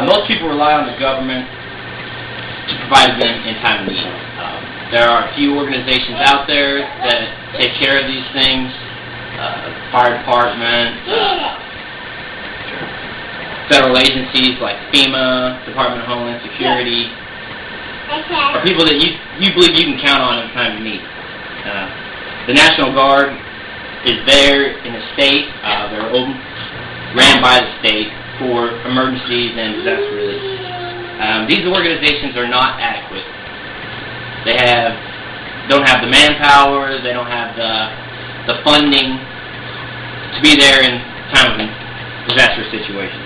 Most people rely on the government to provide them in time of need. There are a few organizations out there that take care of these things. Fire department, federal agencies like FEMA, Department of Homeland Security, are people that you believe you can count on in time of need. The National Guard is there in the state. They're ran by the state for emergencies and disaster relief. These organizations are not adequate. They don't have the manpower. They don't have the funding to be there in time of a disaster situation.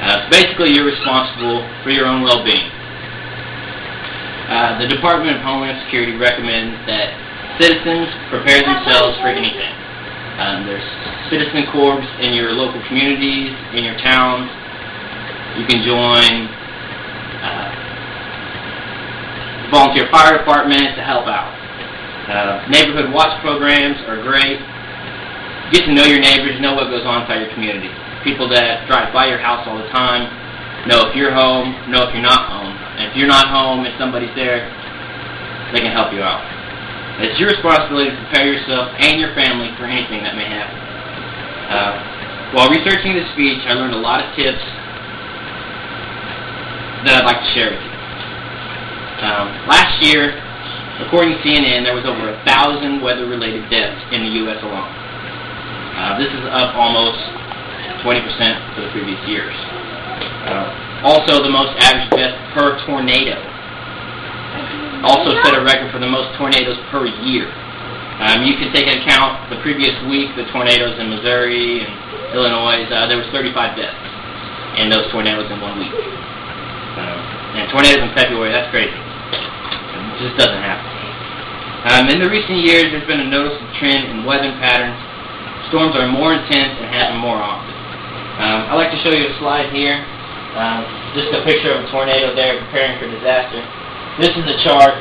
So basically, you're responsible for your own well-being. The Department of Homeland Security recommends that citizens prepare themselves for anything. There's citizen corps in your local communities, in your towns. You can join volunteer fire department to help out. Neighborhood watch programs are great. Get to know your neighbors, know what goes on inside your community. People that drive by your house all the time know if you're home, know if you're not home. And if you're not home and somebody's there, they can help you out. It's your responsibility to prepare yourself and your family for anything that may happen. While researching this speech, I learned a lot of tips that I'd like to share with you. Last year, according to CNN, there was over 1,000 weather-related deaths in the U.S. alone. This is up almost 20% for the previous years. Also, the most average death per tornado. Also set a record for the most tornadoes per year. You can take into account the previous week, the tornadoes in Missouri and Illinois. There was 35 deaths in those tornadoes in 1 week. And tornadoes in February, that's crazy. It just doesn't happen. In the recent years, there's been a noticeable trend in weather patterns. Storms are more intense and happen more often. I'd like to show you a slide here. Just a picture of a tornado there preparing for disaster. This is a chart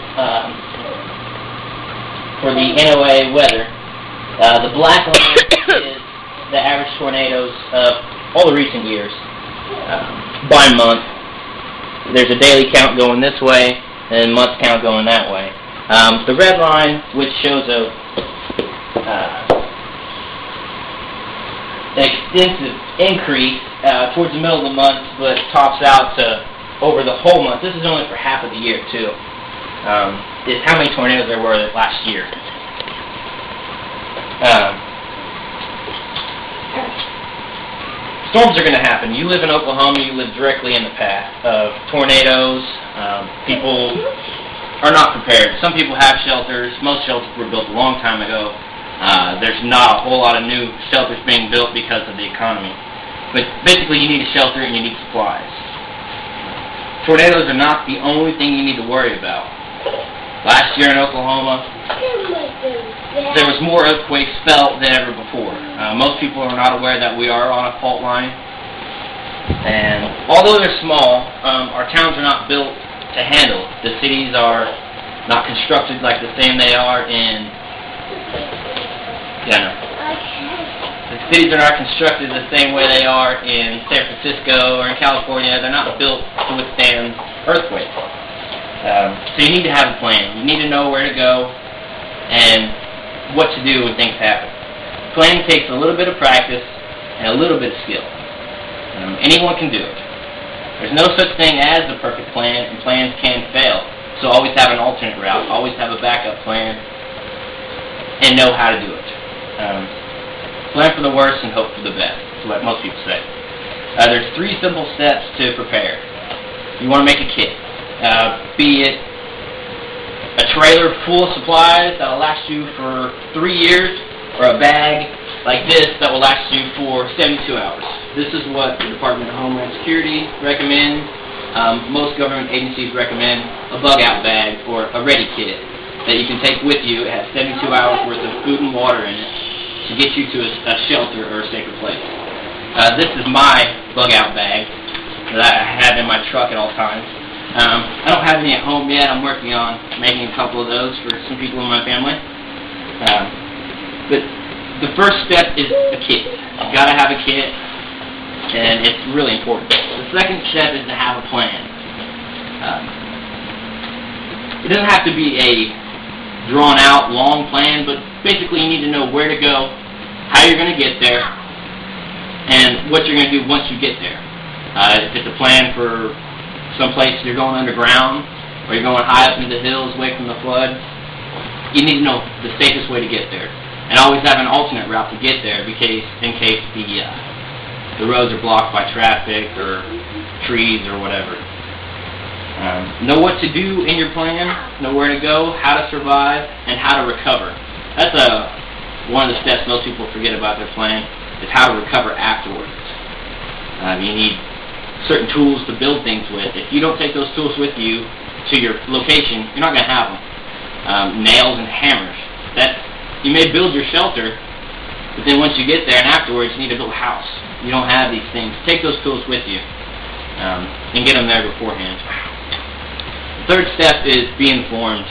for the NOAA weather. The black line is the average tornadoes of all the recent years by month. There's a daily count going this way and month count going that way. The red line, which shows an extensive increase towards the middle of the month, but tops out to over the whole month. This is only for half of the year, too. Is how many tornadoes there were last year. Storms are going to happen. You live in Oklahoma, you live directly in the path of tornadoes. People are not prepared. Some people have shelters. Most shelters were built a long time ago. There's not a whole lot of new shelters being built because of the economy. But basically, you need a shelter and you need supplies. Tornadoes are not the only thing you need to worry about. Last year in Oklahoma, there was more earthquakes felt than ever before. Most people are not aware that we are on a fault line. And although they're small, our towns are not built to handle. The cities are not constructed like the same they are in... The cities are not constructed the same way they are in San Francisco or in California. They're not built to withstand earthquakes. So you need to have a plan. You need to know where to go and what to do when things happen. Planning takes a little bit of practice and a little bit of skill. Anyone can do it. There's no such thing as a perfect plan, and plans can fail. So always have an alternate route. Always have a backup plan and know how to do it. Plan for the worst and hope for the best. That's what most people say. There's 3 simple steps to prepare. You want to make a kit. Be it a trailer full of supplies that will last you for 3 years, or a bag like this that will last you for 72 hours. This is what the Department of Homeland Security recommends. Most government agencies recommend a bug-out bag or a ready kit that you can take with you. It has 72 hours worth of food and water in it to get you to a shelter or a safer place. This is my bug-out bag that I have in my truck at all times. I don't have any at home yet. I'm working on making a couple of those for some people in my family. But the first step is a kit. You've got to have a kit. and it's really important. The second step is to have a plan. It doesn't have to be a drawn-out, long plan, but basically you need to know where to go, how you're going to get there, and what you're going to do once you get there. If it's a plan for some place you're going underground, or you're going high up into the hills away from the flood, you need to know the safest way to get there. And always have an alternate route to get there in case the roads are blocked by traffic or trees or whatever. Know what to do in your plan, know where to go, how to survive, and how to recover. That's one of the steps most people forget about their plan, is how to recover afterwards. You need certain tools to build things with. If you don't take those tools with you to your location, you're not going to have them. Nails and hammers. You may build your shelter, but then once you get there and afterwards you need to build a house. You don't have these things. Take those tools with you and get them there beforehand. The third step is be informed.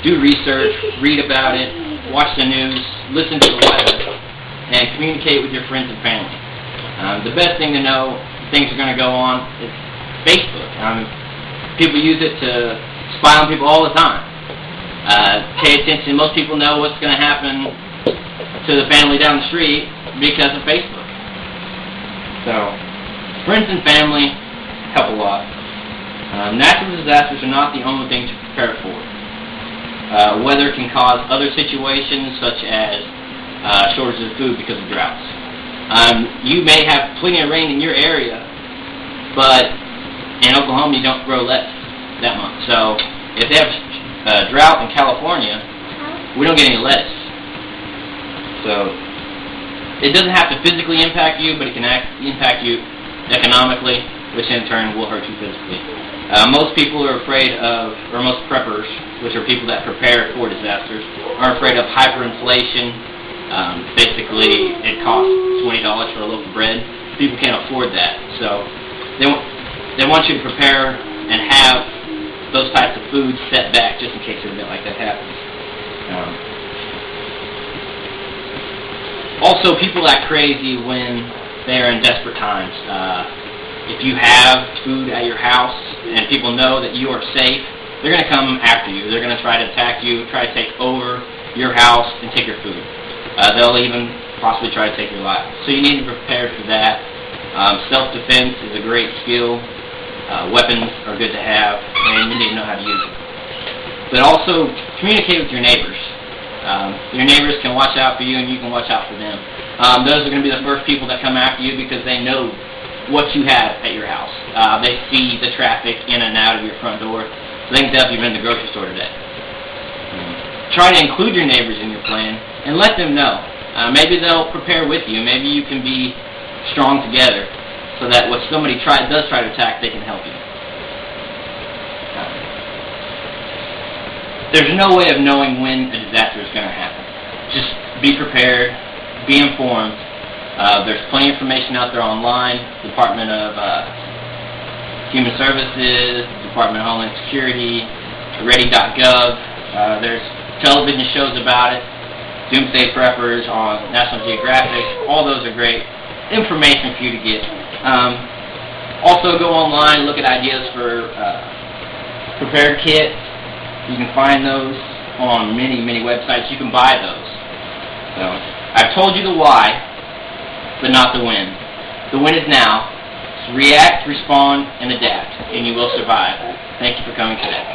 Do research, read about it, watch the news, listen to the weather, and communicate with your friends and family. The best thing to know things are going to go on is Facebook. People use it to spy on people all the time. Pay attention. Most people know what's going to happen to the family down the street because of Facebook. So, friends and family help a lot. Natural disasters are not the only thing to prepare for. Weather can cause other situations such as shortages of food because of droughts. You may have plenty of rain in your area, but in Oklahoma you don't grow lettuce that much. So if they have drought in California, we don't get any lettuce. So it doesn't have to physically impact you, but it can impact you economically, which in turn will hurt you physically. Most people are afraid of, or most preppers, which are people that prepare for disasters, are afraid of hyperinflation. Basically, it costs $20 for a loaf of bread. People can't afford that, so they want you to prepare and have those types of foods set back just in case an event like that happens. Also, people act crazy when they are in desperate times. If you have food at your house and people know that you are safe, they're going to come after you. They're going to try to attack you, try to take over your house and take your food. They'll even possibly try to take your life. So you need to be prepared for that. Self-defense is a great skill. Weapons are good to have, and you need to know how to use them. But also, communicate with your neighbors. Your neighbors can watch out for you, and you can watch out for them. Those are going to be the first people that come after you because they know what you have at your house. They see the traffic in and out of your front door, so they can tell if you've been to the grocery store today. Try to include your neighbors in your plan, and let them know. Maybe they'll prepare with you. Maybe you can be strong together, so that when somebody does try to attack, they can help you. There's no way of knowing when a disaster is going to happen. Just be prepared, be informed. There's plenty of information out there online. Department of Human Services, Department of Homeland Security, ready.gov. There's television shows about it. Doomsday Preppers on National Geographic. All those are great information for you to get. Also go online, look at ideas for prepared kits. You can find those on many, many websites. You can buy those. So I've told you the why, but not the when. The when is now. So react, respond, and adapt, and you will survive. Thank you for coming today.